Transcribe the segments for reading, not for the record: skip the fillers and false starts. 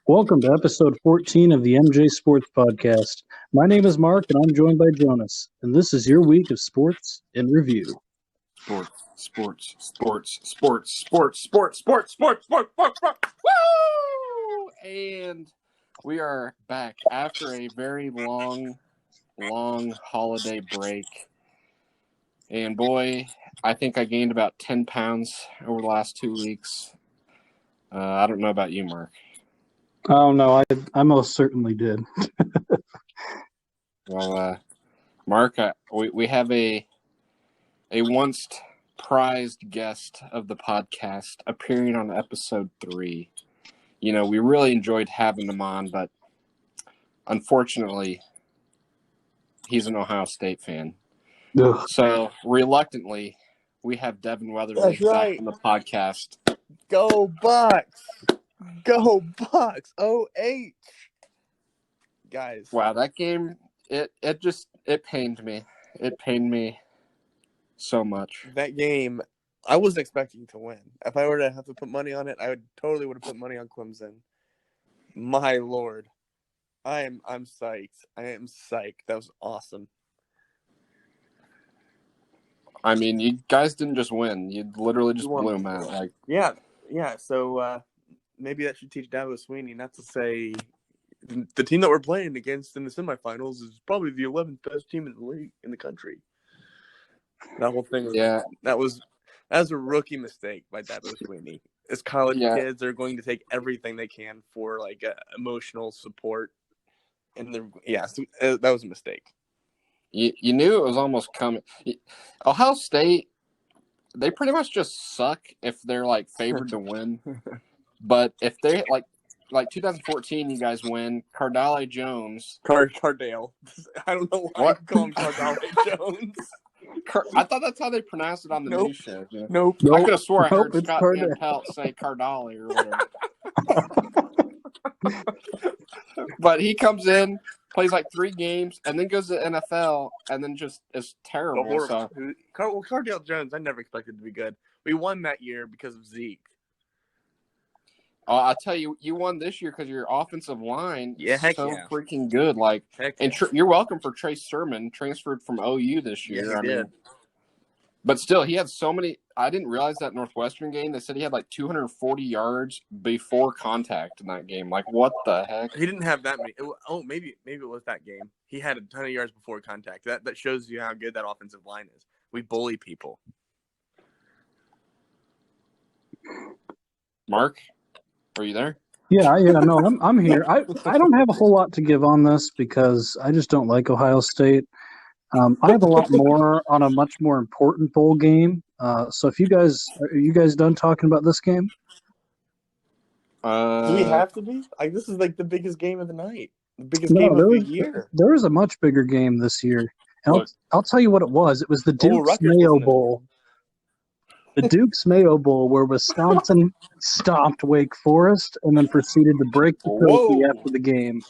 Welcome to episode 14 of the MJ Sports Podcast. My name is Mark, and I'm joined by Jonas, and this is your week of sports in review. Sports. Woo! And we are back after a very long holiday break. And boy, I think I gained about 10 pounds over the last 2 weeks. I don't know about you, Mark. Oh, no, I most certainly did. Well, Mark, we have a once prized guest of the podcast appearing on episode 3. You know, we really enjoyed having him on, but unfortunately, he's an Ohio State fan. Ugh. So, reluctantly, we have Devin Weatherly back on the podcast. Go Bucks! Go Bucks! OH! Guys. Wow, that game, it pained me. It pained me so much. That game, I wasn't expecting to win. If I were to have to put money on it, I would have put money on Clemson. My Lord. I'm psyched. I am psyched. That was awesome. I mean, you guys didn't just win. You literally just blew them out. Yeah. So maybe that should teach Dabo Sweeney not to say the team that we're playing against in the semifinals is probably the 11th best team in the league in the country. That whole thing. That was a rookie mistake by Dabo Sweeney. As college kids are going to take everything they can for emotional support, and that was a mistake. You knew it was almost coming. Ohio State, they pretty much just suck if they're favored to win. But if they like 2014, you guys win. Cardale Jones. Cardale. I don't know why you call him Cardale Jones. I thought that's how they pronounced it on the news show. You know? Nope. I could have swore I heard Scott Van Pelt say Cardale or whatever. But he comes in, plays 3 games, and then goes to the NFL, and then just is terrible. So. Cardale Jones, I never expected to be good. We won that year because of Zeke. I'll tell you, you won this year because your offensive line is freaking good. You're welcome for Trace Sermon, transferred from OU this year. Yeah, he did. But still, he had so many. I didn't realize that Northwestern game. They said he had 240 yards before contact in that game. What the heck? He didn't have that many. Maybe it was that game. He had a ton of yards before contact. That shows you how good that offensive line is. We bully people. Mark? Are you there? Yeah, no, I'm here. I don't have a whole lot to give on this because I just don't like Ohio State. I have a lot more on a much more important bowl game. So if are you guys done talking about this game? Do we have to be? This is the biggest game of the night. The biggest game of the year. There was a much bigger game this year. And I'll tell you what it was. It was the Duke's Mayo Bowl. The Duke's Mayo Bowl, where Wisconsin stomped Wake Forest and then proceeded to break the trophy after the game.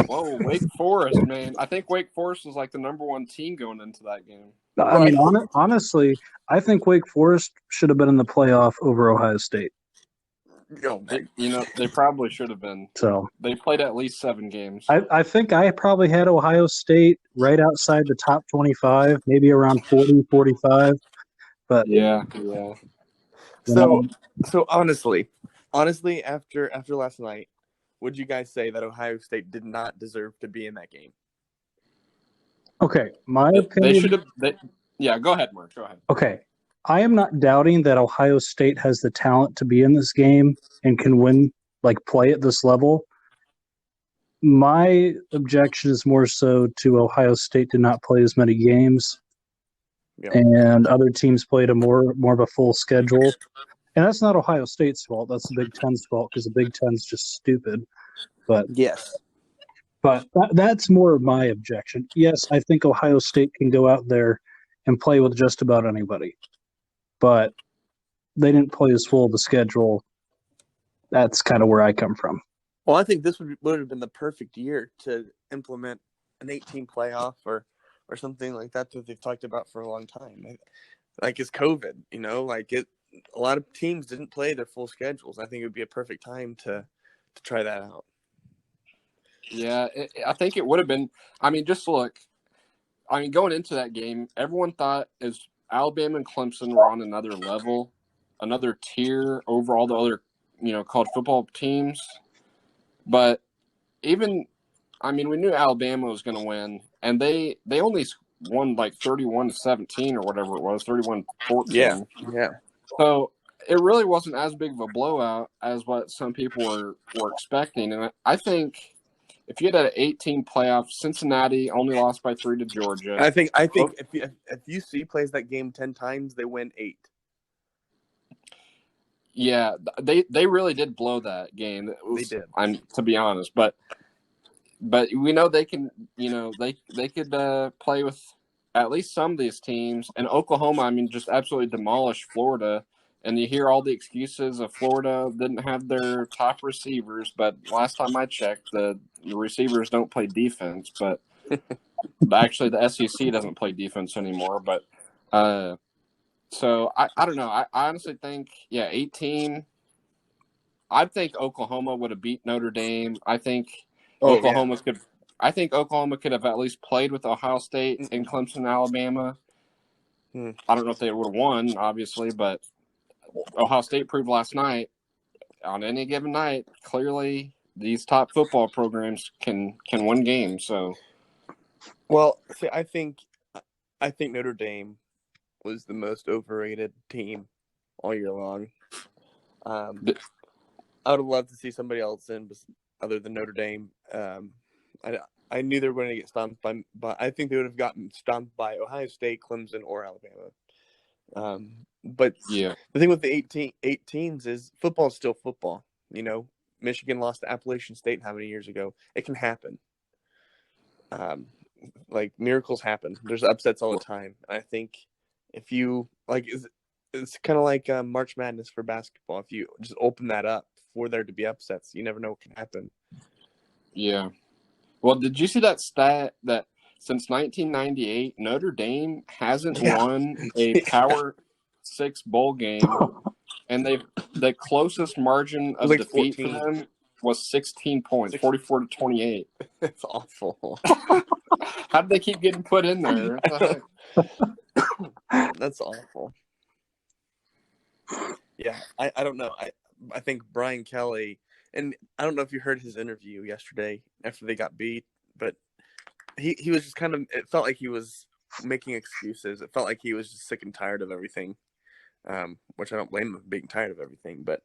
Whoa, Wake Forest, man. I think Wake Forest was the number 1 team going into that game. I mean, honestly, I think Wake Forest should have been in the playoff over Ohio State. They probably should have been. So they played at least 7 games. I think I probably had Ohio State right outside the top 25, maybe around 40, 45. But yeah. So honestly, after last night, would you guys say that Ohio State did not deserve to be in that game? Okay, my opinion. They should have. Yeah, go ahead, Mark. Go ahead. Okay, I am not doubting that Ohio State has the talent to be in this game and can win, play at this level. My objection is more so to Ohio State did not play as many games. Yep. And other teams played a more of a full schedule. And that's not Ohio State's fault. That's the Big Ten's fault because the Big Ten's just stupid. But yes. But that's more of my objection. Yes, I think Ohio State can go out there and play with just about anybody. But they didn't play as full of the schedule. That's kind of where I come from. Well, I think this would have been the perfect year to implement an 18 playoff or something like that they've talked about for a long time. It's COVID, a lot of teams didn't play their full schedules. I think it would be a perfect time to to try that out. Yeah, I think it would have been. I mean, just look. I mean, going into that game, everyone thought as Alabama and Clemson were on another level, another tier over all the other, college football teams. But even, I mean, we knew Alabama was going to win, and they only won like 31-17 or whatever it was, 31-14. Yeah. So it really wasn't as big of a blowout as what some people were expecting. And I think if you had an 18 playoff, Cincinnati only lost by 3 to Georgia. I think if UC plays that game 10 times, they win 8. Yeah, they really did blow that game. They did. To be honest, but we know they can. They could play with at least some of these teams. And Oklahoma, I mean, just absolutely demolished Florida. And you hear all the excuses of Florida didn't have their top receivers, but last time I checked, the receivers don't play defense. But actually, the SEC doesn't play defense anymore. But so I don't know. I honestly think 18. I think Oklahoma would have beat Notre Dame. I think Oklahoma could have at least played with Ohio State and Clemson, Alabama. I don't know if they would have won, obviously, but Ohio State proved last night, on any given night, clearly these top football programs can win games. So, well, see, I think Notre Dame was the most overrated team all year long. I would have loved to see somebody else in other than Notre Dame. I knew they were going to get stomped but I think they would have gotten stomped by Ohio State, Clemson, or Alabama. But yeah, the thing with the 18s is football is still football. Michigan lost to Appalachian State how many years ago? It can happen. Like miracles happen. There's upsets all the time. I think if you it's kind of like March Madness for basketball. If you just open that up for there to be upsets, you never know what can happen. Yeah. Well, did you see that stat that since 1998, Notre Dame hasn't won a Power 6 bowl game, and the closest margin of defeat 14. for them was 16 points, 44-28. It's awful. How did they keep getting put in there? What the heck? That's awful. Yeah, I don't know. I think Brian Kelly, and I don't know if you heard his interview yesterday after they got beat, but he was just kind of, it felt like he was making excuses. It felt like he was just sick and tired of everything, which I don't blame him for being tired of everything. But,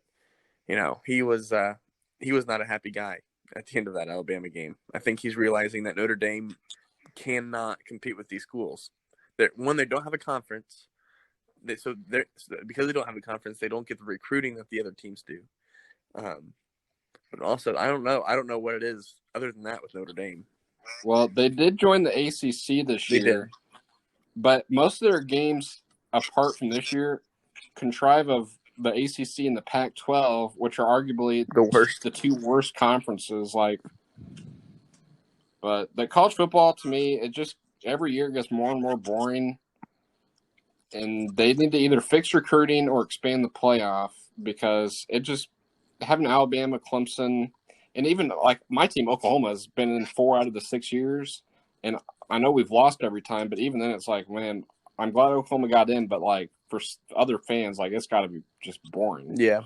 he was not a happy guy at the end of that Alabama game. I think he's realizing that Notre Dame cannot compete with these schools. They don't have a conference. Because they don't have a conference, they don't get the recruiting that the other teams do. But also, I don't know what it is other than that with Notre Dame. Well, they did join the ACC this year. They did. But most of their games, apart from this year, contrive of the ACC and the Pac-12, which are arguably the two worst conferences. But the college football, to me, it just every year gets more and more boring. And they need to either fix recruiting or expand the playoff, because it just having Alabama, Clemson, and even like my team, Oklahoma, has been in 4 out of the 6 years. And I know we've lost every time, but even then it's like, man, I'm glad Oklahoma got in, but like for other fans, like it's got to be just boring. Yeah.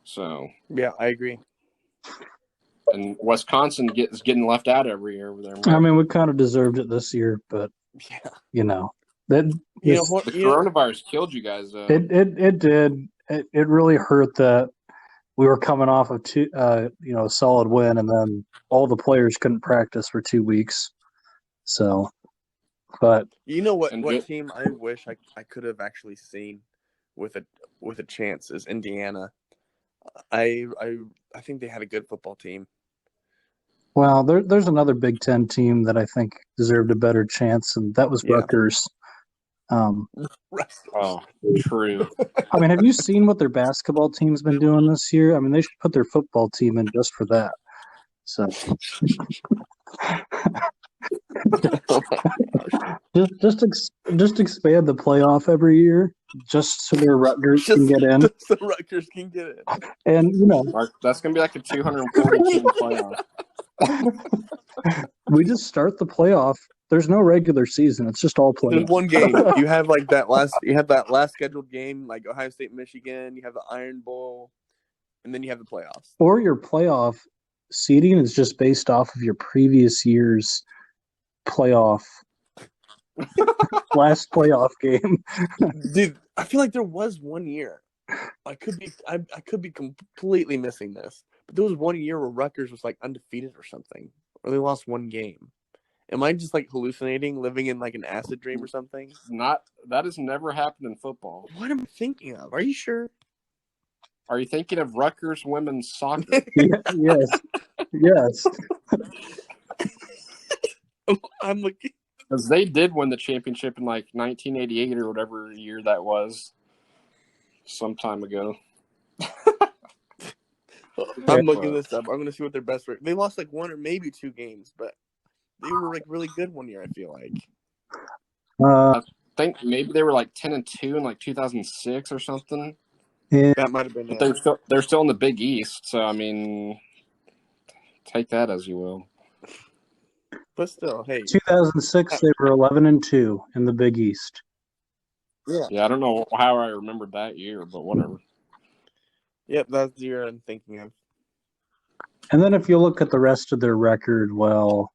So. Yeah, I agree. And Wisconsin is getting left out every year over there. I mean, we kind of deserved it this year, but the coronavirus killed you guys. It did. It really hurt that we were coming off of a solid win, and then all the players couldn't practice for 2 weeks. So, but what team I wish I could have actually seen with a chance is Indiana. I think they had a good football team. Well, there's another Big Ten team that I think deserved a better chance, and that was Rutgers. Oh, true. I mean, have you seen what their basketball team's been doing this year? I mean, they should put their football team in just for that. So, Just expand the playoff every year, just so their Rutgers can get in. Just so Rutgers can get in. And Mark, that's gonna be like a 240 team playoff. we just start the playoff. There's no regular season. It's just all playoff. There's one game. You have like that last. You have that last scheduled game, like Ohio State, Michigan. You have the Iron Bowl, and then you have the playoffs. Or your playoff seeding is just based off of your previous year's playoff last playoff game. Dude, I feel like there was 1 year. I could be completely missing this, but there was 1 year where Rutgers was like undefeated or something, or they lost one game. Am I just like hallucinating, living in like an acid dream or something? That has never happened in football. What am I thinking of? Are you sure? Are you thinking of Rutgers women's soccer? Yes. I'm looking. Because they did win the championship in like 1988 or whatever year that was, some time ago. I'm looking this up. I'm going to see what their best record. They lost like one or maybe two games, but they were like really good 1 year, I feel like. I think maybe they were like 10-2 in like 2006 or something. Yeah. That might have been But they're still in the Big East, so I mean, take that as you will. But still, hey. 2006, they were 11-2 in the Big East. Yeah, I don't know how I remembered that year, but whatever. Yep, that's the year I'm thinking of. And then if you look at the rest of their record, well,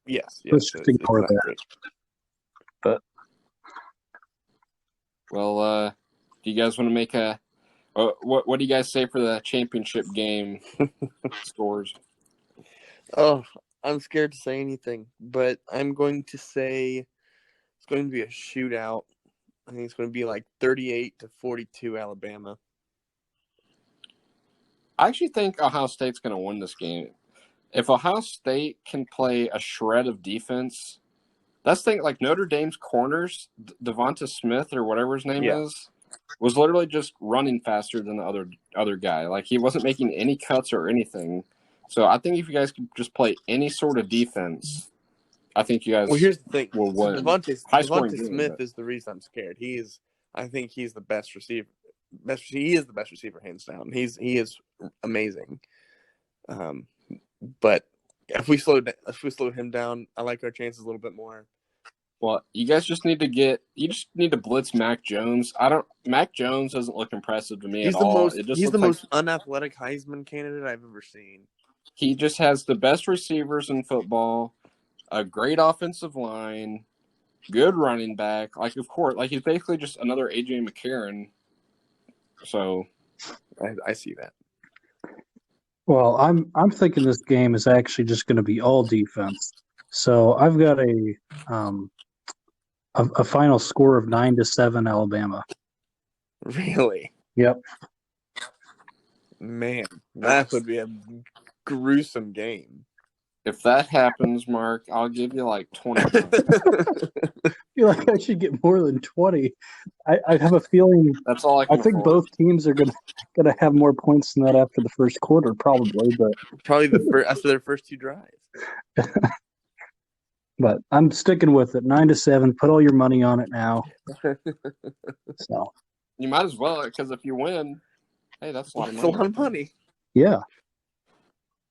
yes, let's just ignore that. Great. But well, do you guys want to make a? What do you guys say for the championship game scores? Oh, I'm scared to say anything, but I'm going to say it's going to be a shootout. I think it's going to be like 38-42 Alabama. I actually think Ohio State's going to win this game. If Ohio State can play a shred of defense, that's the thing. Like Notre Dame's corners, Devonta Smith or whatever his name is, was literally just running faster than the other guy. Like he wasn't making any cuts or anything. So I think if you guys could just play any sort of defense, I think you guys here's the thing. will win. Devonta Smith is the reason I'm scared. I think he's the best receiver. He is the best receiver, hands down. He is amazing. But if we slow him down, I like our chances a little bit more. Well, you guys just need to blitz Mac Jones. Mac Jones doesn't look impressive to me at all. He's the most unathletic Heisman candidate I've ever seen. He just has the best receivers in football, a great offensive line, good running back. Like, of course, like he's basically just another A.J. McCarron. So, I see that. well, I'm thinking this game is actually just going to be all defense. So I've got a final score of 9-7 Alabama. Really? Yep. Man, that would be a gruesome game. If that happens, Mark, I'll give you like 20. I feel like I should get more than 20. I have a feeling. That's all I can think afford. both teams are gonna have more points than that after the first quarter, probably. But probably after their first two drives. But I'm sticking with it. 9-7. Put all your money on it now. So you might as well, because if you win, hey, that's a lot of money. That's a lot of money. Yeah.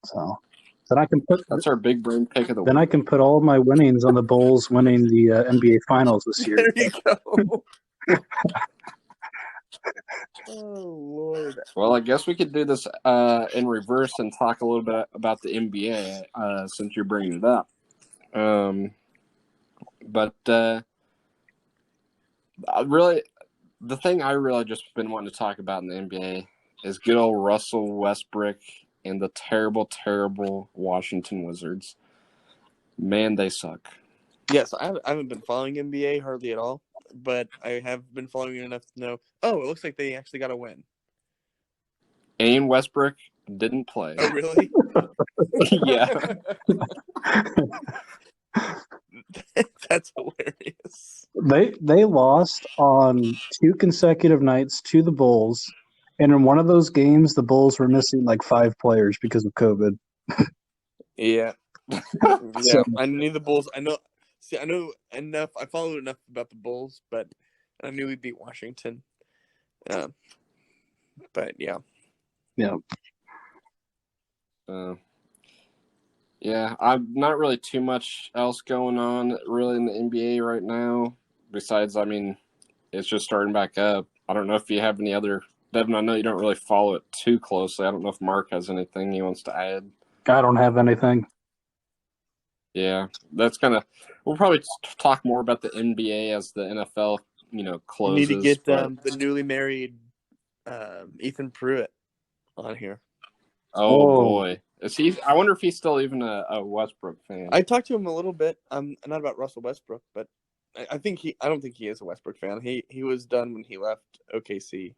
So then I can put. That's our big brain pick of the week. Then I can put all my winnings on the Bulls winning the NBA Finals this year. There you go. Oh Lord. Well, I guess we could do this in reverse and talk a little bit about the NBA since you're bringing it up. But really, the thing I really just been wanting to talk about in the NBA is good old Russell Westbrook and the terrible, terrible Washington Wizards. Man, they suck. Yes, I haven't been following NBA hardly at all, but I have been following it enough to know. Oh, it looks like they actually got a win. And Westbrook didn't play. Oh, really? Yeah. That's hilarious. They lost on 2 consecutive nights to the Bulls, and in one of those games, the Bulls were missing like 5 players because of COVID. Yeah. Yeah, So- I knew the Bulls. I know See, I know enough. I followed enough about the Bulls, but I knew we beat Washington. But yeah. Yeah, I'm not really too much else going on really in the NBA right now. Besides, I mean, it's just starting back up. I don't know if you have any other. Devin, I know you don't really follow it too closely. I don't know if Mark has anything he wants to add. I don't have anything. Yeah, that's gonna. We'll probably talk more about the NBA as the NFL, closes. We need to get the newly married Ethan Pruitt on here. Oh boy, is he? I wonder if he's still even a Westbrook fan. I talked to him a little bit. Not about Russell Westbrook, but I don't think he is a Westbrook fan. He was done when he left OKC.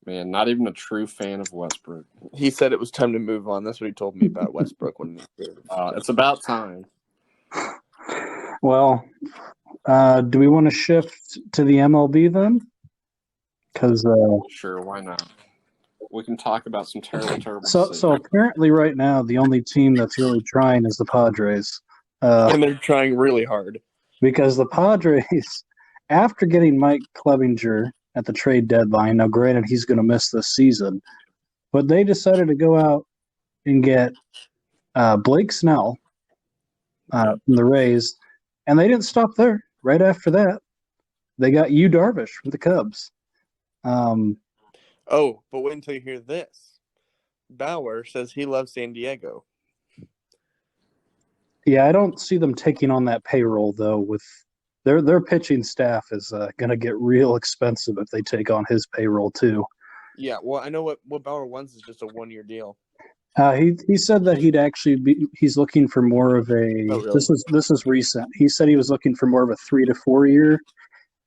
Man, not even a true fan of Westbrook. He said it was time to move on. That's what he told me about Westbrook when it's about time. Well, do we want to shift to the MLB then? Because sure, why not? We can talk about some terrible. So apparently, right now, the only team that's really trying is the Padres. And they're trying really hard because the Padres, after getting Mike Clevinger at the trade deadline. Now, granted, he's going to miss this season, but they decided to go out and get Blake Snell from the Rays, and they didn't stop there. Right after that, they got Yu Darvish from the Cubs. But wait until you hear this. Bauer says he loves San Diego. Yeah, I don't see them taking on that payroll, though, with their pitching staff is going to get real expensive if they take on his payroll too. Yeah, well, I know what Bauer wants is just a 1-year deal. He said that he's looking for more of a. Oh, really? This is recent. He said he was looking for more of a 3 to 4 year,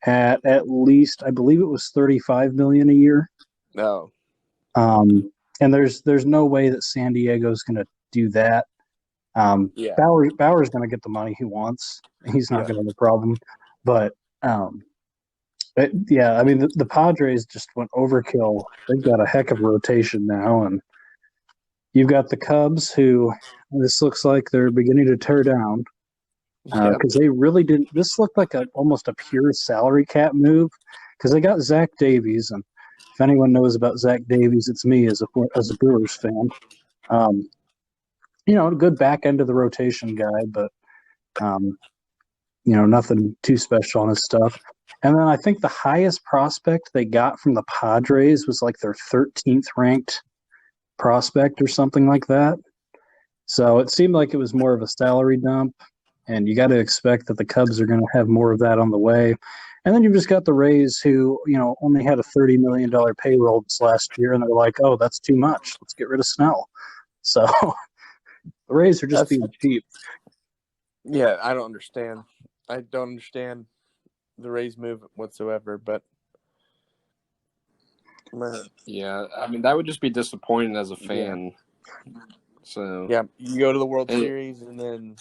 at least I believe it was $35 million a year. No. And there's no way that San Diego's going to do that. Bauer's going to get the money he wants. He's not going to have a problem. But, I mean, the Padres just went overkill. They've got a heck of a rotation now. And you've got the Cubs, who this looks like they're beginning to tear down. Because they really didn't – this looked like almost a pure salary cap move because they got Zach Davies. And if anyone knows about Zach Davies, it's me as a Brewers fan. A good back end of the rotation guy, but, nothing too special on his stuff. And then I think the highest prospect they got from the Padres was like their 13th ranked prospect or something like that. So it seemed like it was more of a salary dump, and you got to expect that the Cubs are going to have more of that on the way. And then you've just got the Rays who, only had a $30 million payroll this last year, and they're like, oh, that's too much. Let's get rid of Snell. So the Rays are just being cheap. Yeah, I don't understand. I don't understand the Rays move whatsoever, but yeah, I mean that would just be disappointing as a fan. Yeah. So yeah, you go to the World Series and then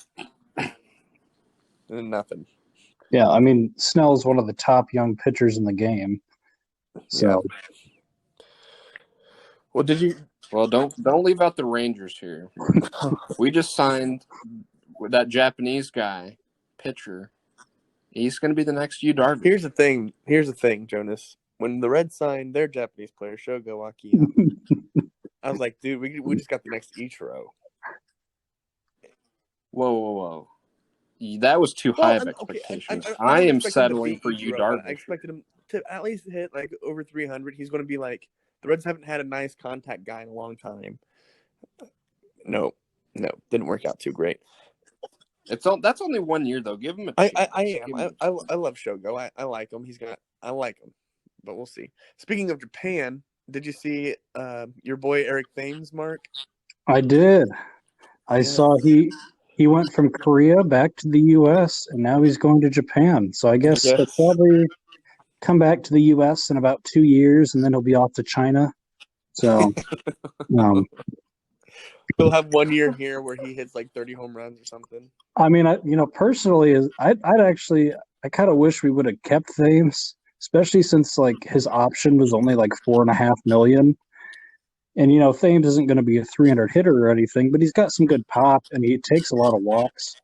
nothing. Yeah, I mean Snell is one of the top young pitchers in the game. So, well, did you? Well, don't leave out the Rangers here. We just signed that Japanese guy, pitcher. He's going to be the next Yu Darvish. Here's the thing, Jonas. When the Reds signed their Japanese player, Shogo Akiyama, I was like, dude, we just got the next Ichiro. Whoa. That was too high of expectations. I am settling for Yu Darvish. I expected him to at least hit like over 300. He's going to be like, the Reds haven't had a nice contact guy in a long time. No, didn't work out too great. That's only 1 year though. Give him a chance. I love Shogo. I like him. I like him, but we'll see. Speaking of Japan, did you see your boy Eric Thames, Mark? I did. I saw he went from Korea back to the U.S. and now he's going to Japan. So I guess he'll probably come back to the U.S. in about 2 years, and then he'll be off to China. So he'll have 1 year here where he hits like 30 home runs or something. I mean, personally, I kind of wish we would have kept Thames, especially since like his option was only like $4.5 million. And Thames isn't going to be a 300 hitter or anything, but he's got some good pop and he takes a lot of walks.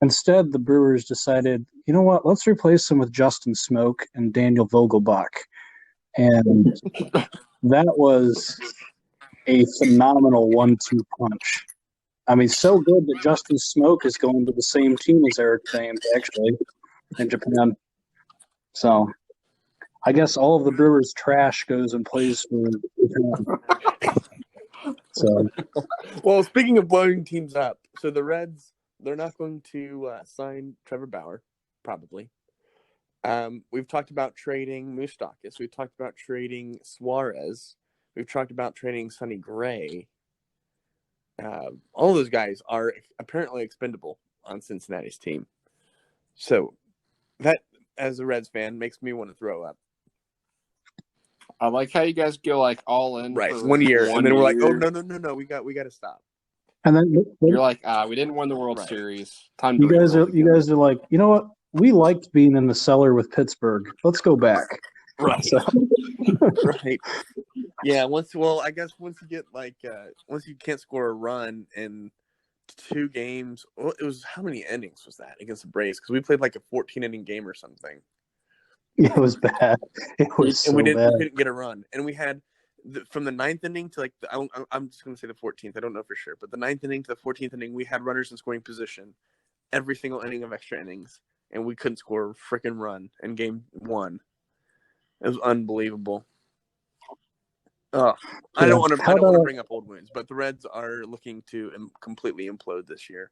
Instead, the Brewers decided, you know what? Let's replace him with Justin Smoke and Daniel Vogelbach, and that was a phenomenal 1-2 punch. I mean, so good that Justin Smoke is going to the same team as Eric Thames, actually, in Japan. So, I guess all of the Brewers' trash goes and plays for Japan. So, well, speaking of blowing teams up, so the Reds, they're not going to sign Trevor Bauer, probably. We've talked about trading Moustakas. We've talked about trading Suarez. We've talked about trading Sonny Gray. All those guys are apparently expendable on Cincinnati's team. So that, as a Reds fan, makes me want to throw up. I like how you guys go like all in. Right, for 1 year, and then we're like, year. oh no, we got to stop. And then you're like, we didn't win the World Right. Series. Time you to guys are rebuild. like, you know what? We liked being in the cellar with Pittsburgh. Let's go back. Right. So, right. Yeah. Once you get once you can't score a run in 2 games, well, it was, how many innings was that against the Braves? Because we played like a 14-inning game or something. it was bad. It was and so we bad. couldn't get a run, and we had from the 9th inning to I'm just going to say the 14th. I don't know for sure, but the 9th inning to the 14th inning, we had runners in scoring position every single inning of extra innings, and we couldn't score a freaking run in game 1. It was unbelievable. I don't want to bring up old wounds, but the Reds are looking to completely implode this year.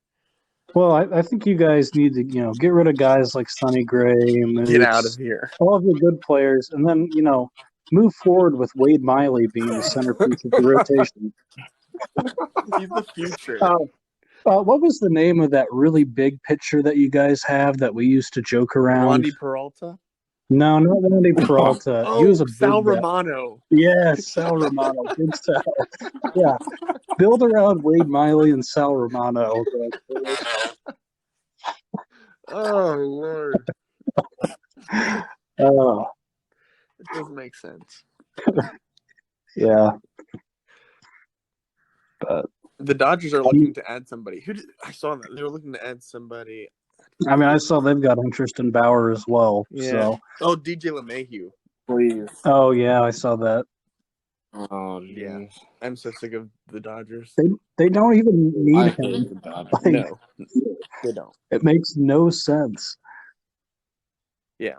Well, I think you guys need to, get rid of guys like Sonny Gray and Moose, Get out of here. all of the good players, and then, move forward with Wade Miley being the centerpiece of the rotation. He's the future. What was the name of that really big pitcher that you guys have that we used to joke around? Wandy Peralta? No, not Wandy Peralta. He was a Sal big Romano. Yes, Sal Romano. Big Sal. Yeah. Build around Wade Miley and Sal Romano. Oh, Lord. Oh. It doesn't make sense. Yeah. But the Dodgers are looking to add somebody. I saw that. They were looking to add somebody. I mean, I saw they've got interest in Bauer as well. Yeah. So. Oh, DJ LeMahieu. Please. Oh, yeah, I saw that. Oh, yeah. I'm so sick of the Dodgers. They don't even need I him. hate the Dodgers. No, they don't. It makes no sense. Yeah.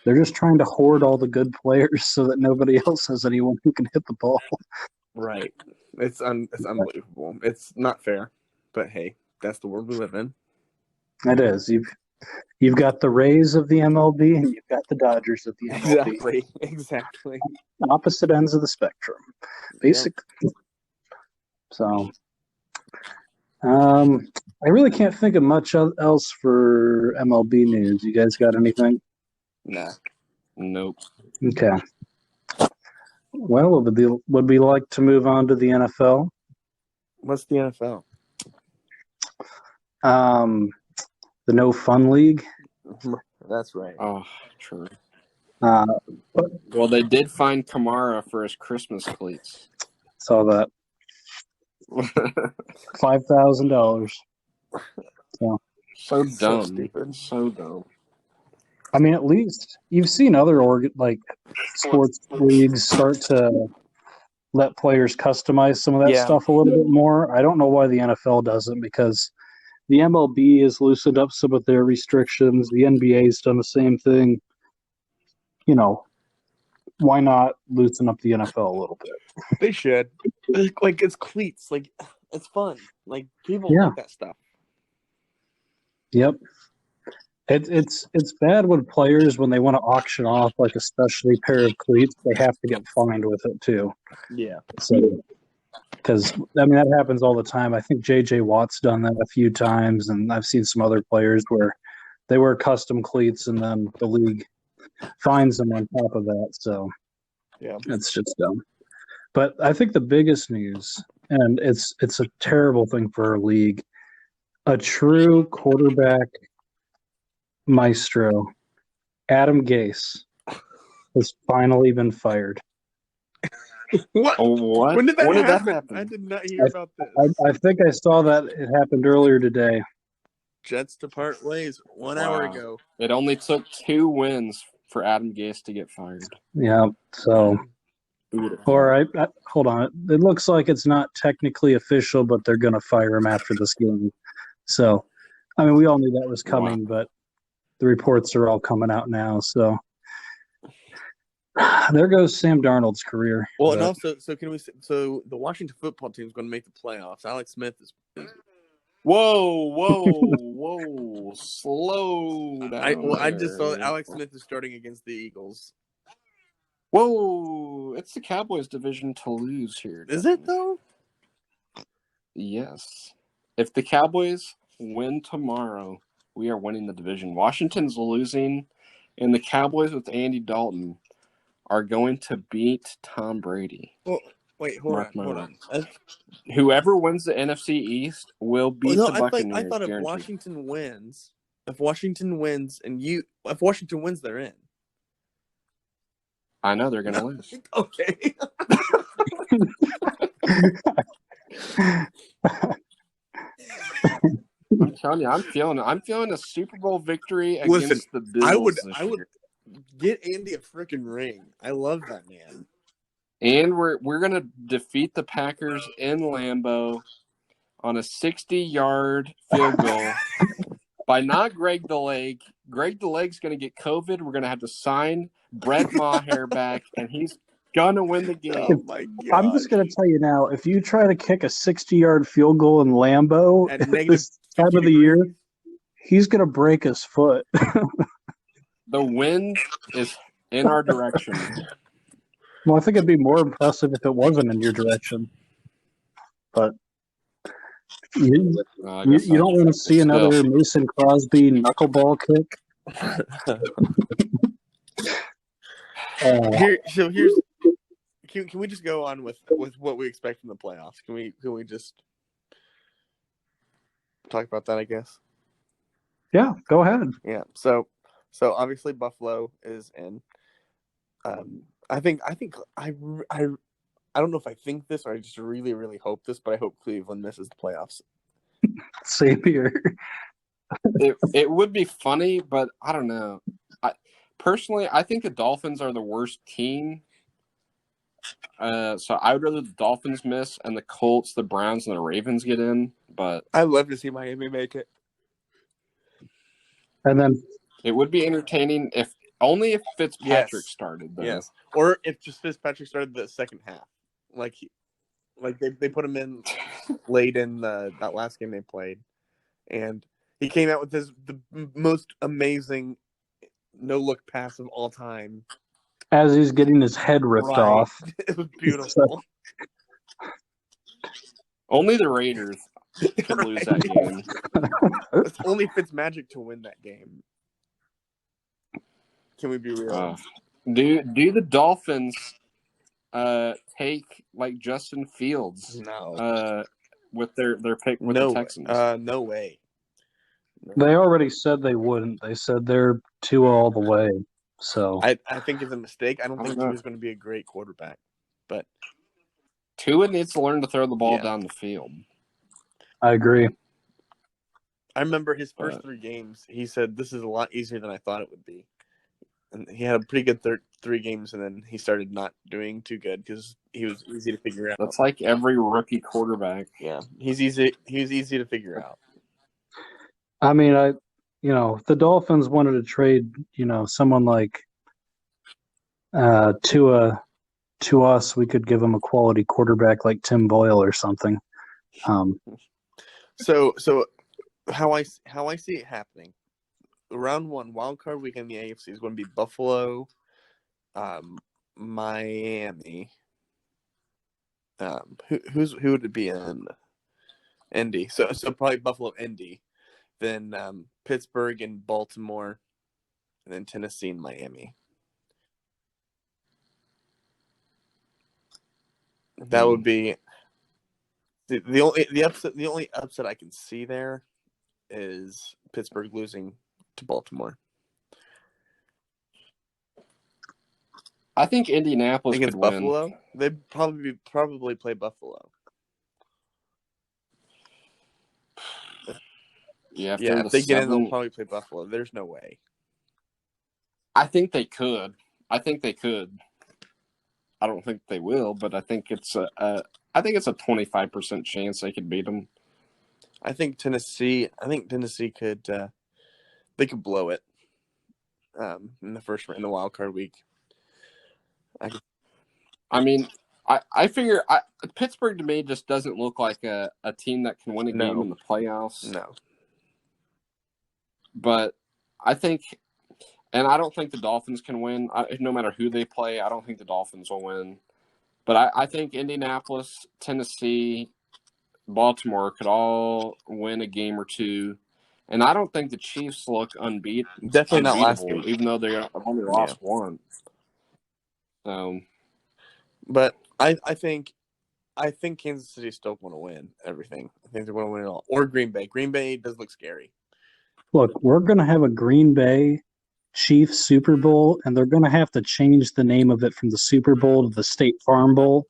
They're just trying to hoard all the good players so that nobody else has anyone who can hit the ball. Right. It's unbelievable. It's not fair, but hey, that's the world we live in. It is. You've got the Rays of the MLB and you've got the Dodgers of the MLB. Exactly. Opposite ends of the spectrum, basically. Yeah. So, I really can't think of much else for MLB news. You guys got anything? Nah. Nope. Okay. Well, would we like to move on to the NFL? What's the NFL? The No Fun League. That's right. Oh, true. Well, they did find Kamara for his Christmas cleats. Saw that. $5,000. So dumb. So dumb. I mean, at least you've seen other sports leagues start to let players customize some of that stuff a little bit more. I don't know why the NFL doesn't, because the MLB has loosened up some of their restrictions. The NBA's done the same thing. Why not loosen up the NFL a little bit? They should. It's cleats. It's fun. People like that stuff. Yep. It's bad when players, when they want to auction off a specialty pair of cleats, they have to get fined with it too. Yeah. So, because that happens all the time. I think J.J. Watt's done that a few times, and I've seen some other players where they wear custom cleats, and then the league fines them on top of that. So, yeah, it's just dumb. But I think the biggest news, and it's a terrible thing for our league, a true quarterback maestro, Adam Gase, has finally been fired. What? When did that happen? I did not hear about this. I think I saw that it happened earlier today. Jets to part ways 1 hour ago. It only took 2 wins for Adam Gase to get fired. Yeah. So, hold on. It looks like it's not technically official, but they're going to fire him after this game. So, I mean, we all knew that was coming, but the reports are all coming out now. So, there goes Sam Darnold's career. Well, and also, so the Washington football team is going to make the playoffs. Alex Smith is. Whoa! Slow down. I just saw Alex Smith is starting against the Eagles. Whoa! It's the Cowboys' division to lose here. Is it though? Yes. If the Cowboys win tomorrow, we are winning the division. Washington's losing, and the Cowboys with Andy Dalton are going to beat Tom Brady. Well, wait, hold on. Whoever wins the NFC East will beat the Buccaneers. I thought if Washington wins, they're in. I know they're going to lose. Okay. I'm telling you, I'm feeling a Super Bowl victory against the Bills. I would get Andy a freaking ring. I love that man. And we're gonna defeat the Packers in Lambeau on a 60-yard field goal by not Greg the Leg. Greg the Leg's gonna get COVID. We're gonna have to sign Brett Maher back, and he's gonna win the game. Oh my God. I'm just gonna tell you now, if you try to kick a 60-yard field goal in Lambeau at this time of the year, he's gonna break his foot. The wind is in our direction. Well, I think it'd be more impressive if it wasn't in your direction. But you don't want to see another Mason Crosby knuckleball kick. Can we just go on with what we expect from the playoffs? Can we just talk about that, I guess? Yeah, go ahead. Yeah. So obviously Buffalo is in. I don't know if I think this or I just really, really hope this, but I hope Cleveland misses the playoffs. Same here. It would be funny, but I don't know. Personally, I think the Dolphins are the worst team. So I would rather the Dolphins miss and the Colts, the Browns, and the Ravens get in. But I'd love to see Miami make it. And then it would be entertaining if Fitzpatrick started. Though. Yes, or if just Fitzpatrick started the second half, like they put him in late in that last game they played, and he came out with the most amazing no-look pass of all time. As he's getting his head ripped off. It was beautiful. Only the Raiders could lose that game. It's only Fitzmagic to win that game. Can we be real? Do the Dolphins take like Justin Fields? No. With their pick with the Texans? No way. They already said they wouldn't. They said they're Tua all the way. So I think it's a mistake. I don't think Tua's going to be a great quarterback, but Tua needs to learn to throw the ball down the field. I agree. I remember his first 3 games. He said, "This is a lot easier than I thought it would be." And he had a pretty good 3 games, and then he started not doing too good because he was easy to figure out. That's like every rookie quarterback. Yeah, he's easy. He was easy to figure out. I mean, if the Dolphins wanted to trade, someone like Tua to us, we could give him a quality quarterback like Tim Boyle or something. So how I see it happening. Round 1, wild card weekend in the AFC is going to be Buffalo, Miami. Who would it be in? Indy. So probably Buffalo, Indy, then Pittsburgh and Baltimore, and then Tennessee and Miami. That would be the only upset I can see there is Pittsburgh losing to Baltimore. I think Indianapolis against could Buffalo. win. They'd probably play Buffalo. Yeah, if they get in, they'll probably play Buffalo. There's no way. I think they could. I don't think they will, but I think it's a 25% chance they could beat them. I think Tennessee could they could blow it in the wild card week. I figure Pittsburgh to me just doesn't look like a team that can win a game in the playoffs. No. But I think, and I don't think the Dolphins can win. No matter who they play, I don't think the Dolphins will win. But I think Indianapolis, Tennessee, Baltimore could all win a game or two. And I don't think the Chiefs look unbeatable. Definitely not last week. Even though they only lost one. But I think Kansas City still going to win everything. I think they're going to win it all. Or Green Bay. Green Bay does look scary. Look, we're going to have a Green Bay Chiefs Super Bowl, and they're going to have to change the name of it from the Super Bowl to the State Farm Bowl.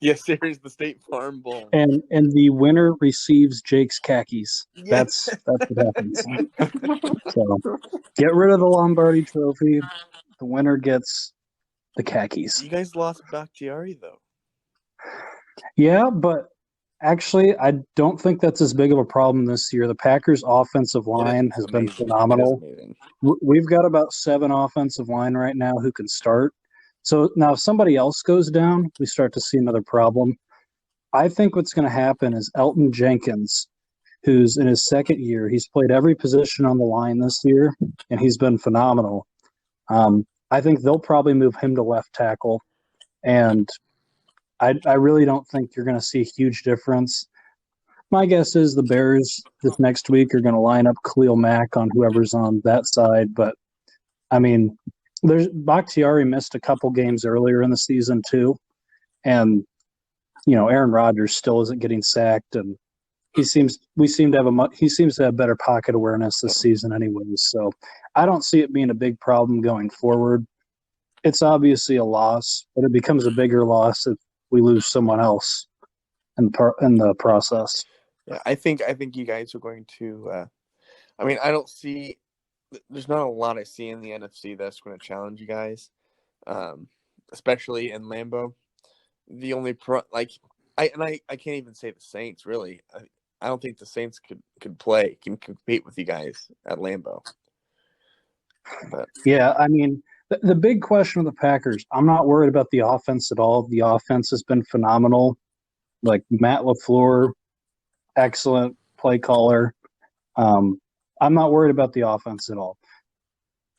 Yes, there's the State Farm Bowl. And the winner receives Jake's khakis. That's what happens. So get rid of the Lombardi Trophy. The winner gets the khakis. You guys lost Bakhtiari, though. Yeah, but actually, I don't think that's as big of a problem this year. The Packers' offensive line has been phenomenal. We've got about 7 offensive line right now who can start. So now if somebody else goes down, we start to see another problem. I think what's going to happen is Elton Jenkins, who's in his second year, he's played every position on the line this year, and he's been phenomenal. I think they'll probably move him to left tackle, and I really don't think you're going to see a huge difference. My guess is the Bears this next week are going to line up Khalil Mack on whoever's on that side. But, I mean, Bakhtiari missed a couple games earlier in the season too. And, Aaron Rodgers still isn't getting sacked. And he seems to have better pocket awareness this season anyways. So I don't see it being a big problem going forward. It's obviously a loss, but it becomes a bigger loss if we lose someone else in the process. Yeah, I think you guys are going to. I don't see. There's not a lot I see in the NFC that's going to challenge you guys, especially in Lambeau. The only I can't even say the Saints really. I don't think the Saints can compete with you guys at Lambeau. But yeah, I mean. The big question with the Packers, I'm not worried about the offense at all. The offense has been phenomenal. Like Matt LaFleur, excellent play caller. I'm not worried about the offense at all.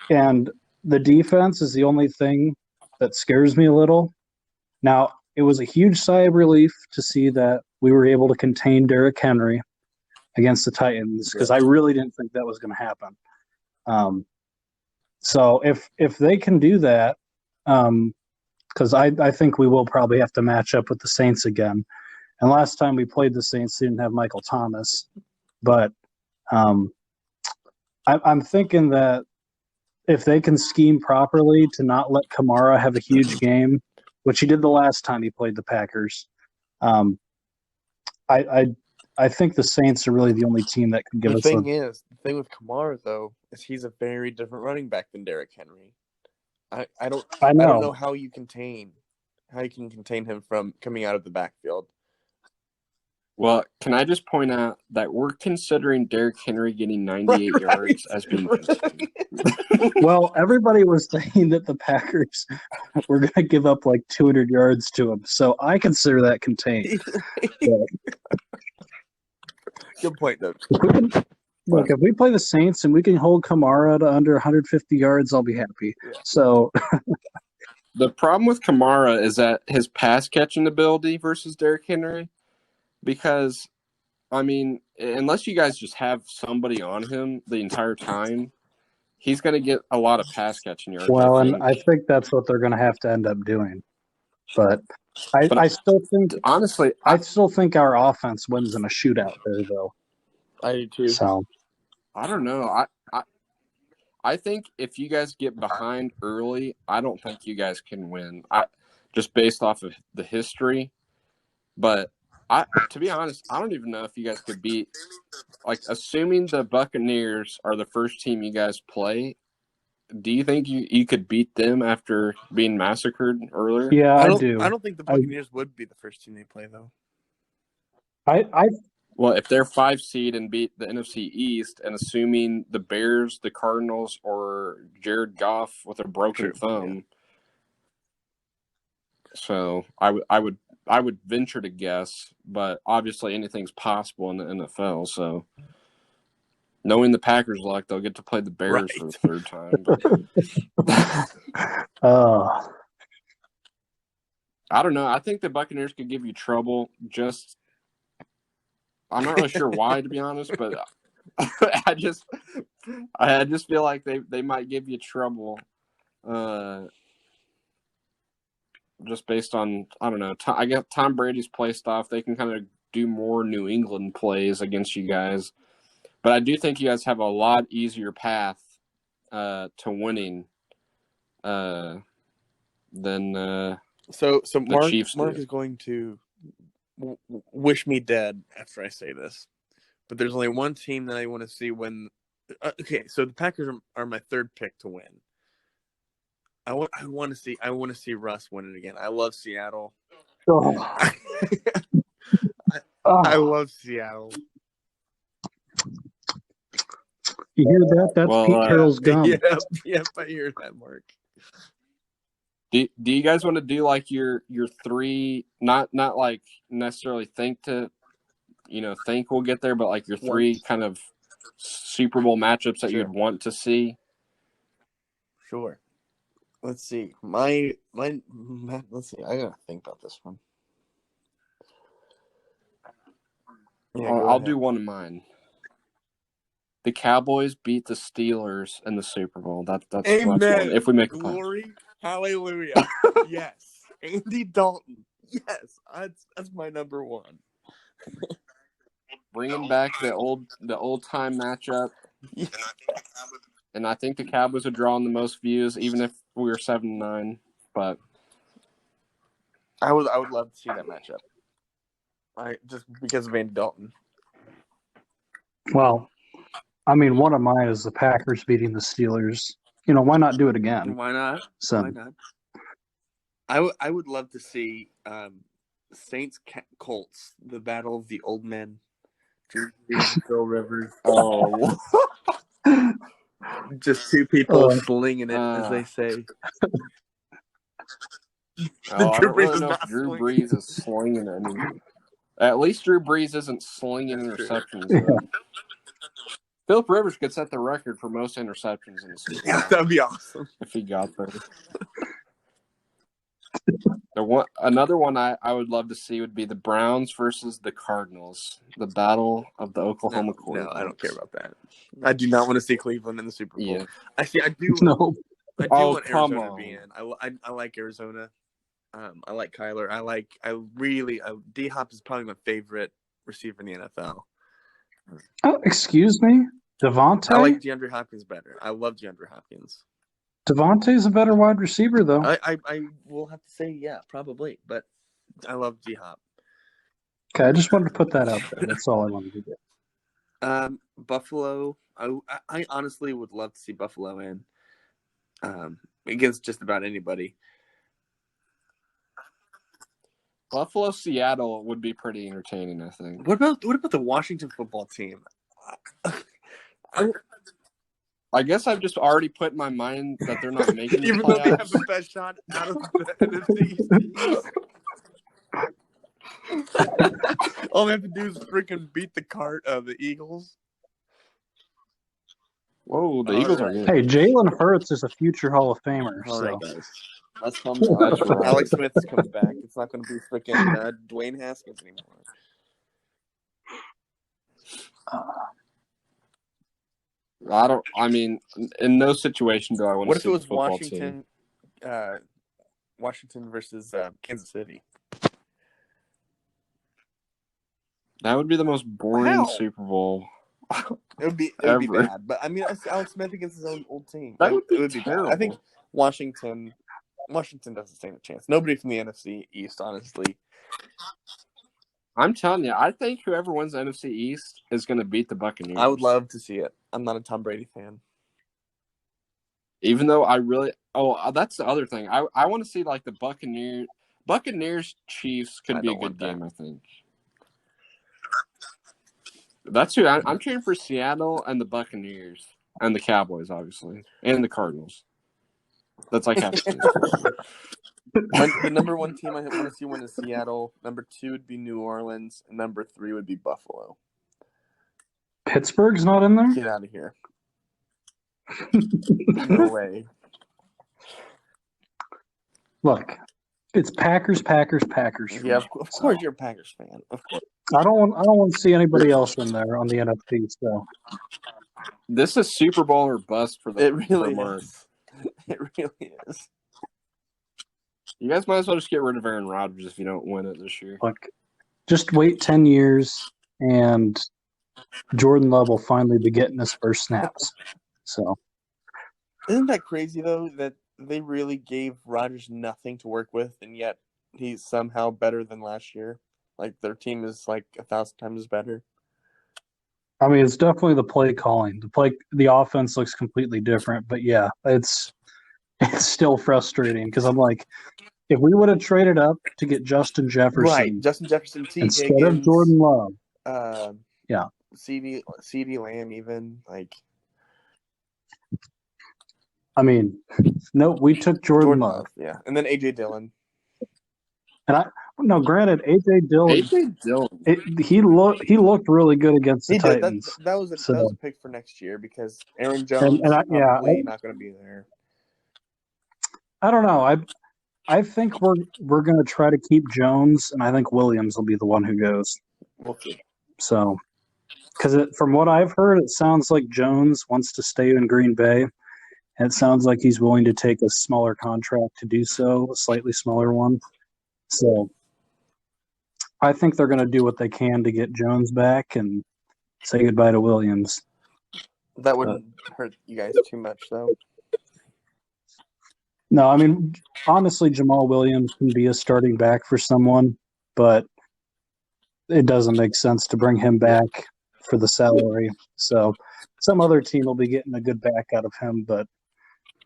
And the defense is the only thing that scares me a little. Now, it was a huge sigh of relief to see that we were able to contain Derrick Henry against the Titans because I really didn't think that was going to happen. So if they can do that, because I think we will probably have to match up with the Saints again. And last time we played the Saints, they didn't have Michael Thomas. But I'm thinking that if they can scheme properly to not let Kamara have a huge game, which he did the last time he played the Packers, I think the Saints are really the only team that can give us. The thing with Kamara though is he's a very different running back than Derrick Henry. I don't know how you can contain him from coming out of the backfield. Well, can I just point out that we're considering Derrick Henry getting 98 yards as being contained. Well, everybody was saying that the Packers were going to give up like 200 yards to him, so I consider that contained. Good point, though. Look, if we play the Saints and we can hold Kamara to under 150 yards, I'll be happy. Yeah. So the problem with Kamara is that his pass catching ability versus Derrick Henry, because, I mean, unless you guys just have somebody on him the entire time, he's going to get a lot of pass catching yards. Well, and I think that's what they're going to have to end up doing. But I still think, honestly, I still think our offense wins in a shootout there, though. I do too. So I don't know. I think if you guys get behind early, I don't think you guys can win. Just based off of the history. But To be honest, I don't even know if you guys could beat. Like, assuming the Buccaneers are the first team you guys play, do you think you could beat them after being massacred earlier? Yeah, I don't. do. I don't think the Buccaneers would be the first team they play, though. Well, if they're 5 seed and beat the NFC East, and assuming the Bears, the Cardinals, or Jared Goff with a broken thumb, yeah. So I would venture to guess, but obviously anything's possible in the NFL. So knowing the Packers' luck, they'll get to play the Bears for the third time. I don't know. I think the Buccaneers could give you trouble. I'm not really sure why, to be honest, but I just feel like they might give you trouble. Just based on, I don't know, I guess Tom Brady's play stuff. They can kind of do more New England plays against you guys. But I do think you guys have a lot easier path to winning than So the Chiefs Mark do. is going to wish me dead after I say this. But there's only one team that I want to see win. Okay, so the Packers are my third pick to win. I want to see Russ win it again. I love Seattle. I love Seattle. You hear that? That's Pete Carroll's gum. Yep, I hear that, Mark. Do you guys want to do like your 3, not like necessarily think we'll get there, but like your 3 kind of Super Bowl matchups that you'd want to see? Sure. Let's see. Let's see. I gotta think about this one. Yeah, I'll do one of mine. The Cowboys beat the Steelers in the Super Bowl. That's one. If we make a glory, hallelujah. Yes, Andy Dalton. Yes, that's my number one. Bringing back the old time matchup. Yeah. And I think the Cowboys are drawing the most views, even if we were 7-9. But I would love to see that matchup. Just because of Andy Dalton. Well, I mean, one of mine is the Packers beating the Steelers. Why not do it again? Why not? So, why not? I would love to see Saints Colts, the battle of the old men. Drew Brees, Phil Rivers. Oh. Just 2 people slinging it, as they say. I don't really know if Drew Brees is slinging it. I mean, at least Drew Brees isn't slinging interceptions. Philip Rivers could set the record for most interceptions in the Super Bowl. Yeah, that'd be awesome if he got there. Another one I would love to see would be the Browns versus the Cardinals, the battle of the Oklahoma quarterbacks. No, I don't care about that. I do not want to see Cleveland in the Super Bowl. Yeah. I do. No. I do want Arizona to be in. I like Arizona. I like Kyler. D-Hop is probably my favorite receiver in the NFL. Oh, excuse me? Devontae? I like DeAndre Hopkins better. I love DeAndre Hopkins. Devontae's a better wide receiver, though. I will have to say, yeah, probably. But I love D-Hop. Okay, I just wanted to put that out there. That's all I wanted to do. Buffalo. I honestly would love to see Buffalo in against just about anybody. Buffalo, Seattle would be pretty entertaining, I think. What about the Washington football team? I guess I've just already put in my mind that they're not making the playoffs. Even though they have the best shot out of the NFC. All they have to do is freaking beat the Eagles. Whoa, the Eagles are good. Hey, Jalen Hurts is a future Hall of Famer. All so. right, guys. That's right. Alex Smith is coming back. It's not going to be freaking Dwayne Haskins anymore. In no situation do I want to see the football Washington, team. Washington versus Kansas City? That would be the most boring Super Bowl. It would be bad. But I mean, Alex Smith against his own old team. That would be terrible. Bad. I think Washington doesn't stand a chance. Nobody from the NFC East, honestly. I'm telling you, I think whoever wins the NFC East is going to beat the Buccaneers. I would love to see it. I'm not a Tom Brady fan. Even though I really that's the other thing. I want to see like the Buccaneers Chiefs could be a good game, I think. That's who I'm cheering for. Seattle and the Buccaneers and the Cowboys, obviously, and the Cardinals. That's like half the team. The number one team I want to see win is Seattle. Number 2 would be New Orleans. And number 3 would be Buffalo. Pittsburgh's not in there? Get out of here. No way. Look, it's Packers. Yeah, of course you're a Packers fan. Of course. I don't want to see anybody else in there on the NFC. So this is Super Bowl or bust for the. It really is. It really is. You guys might as well just get rid of Aaron Rodgers if you don't win it this year. Look, just wait 10 years and Jordan Love will finally be getting his first snaps. So, isn't that crazy though that they really gave Rodgers nothing to work with, and yet he's somehow better than last year? Like their team is like 1,000 times better. I mean, it's definitely the play calling. The offense looks completely different, but yeah, it's still frustrating because I'm like, if we would have traded up to get Justin Jefferson, right? Justin Jefferson, T. instead Higgins, of Jordan Love, yeah, CD Lamb, even like. I mean, no, we took Jordan Love, yeah, and then AJ Dillon. And granted, AJ Dillon, he looked really good against the Titans. That was a pick for next year because Aaron Jones is probably not going to be there. I don't know. I think we're going to try to keep Jones, and I think Williams will be the one who goes. Okay. So, because from what I've heard, it sounds like Jones wants to stay in Green Bay, and it sounds like he's willing to take a smaller contract to do so, a slightly smaller one. So, I think they're going to do what they can to get Jones back and say goodbye to Williams. That wouldn't hurt you guys too much, though. No, I mean, honestly, Jamal Williams can be a starting back for someone, but it doesn't make sense to bring him back for the salary. So some other team will be getting a good back out of him, but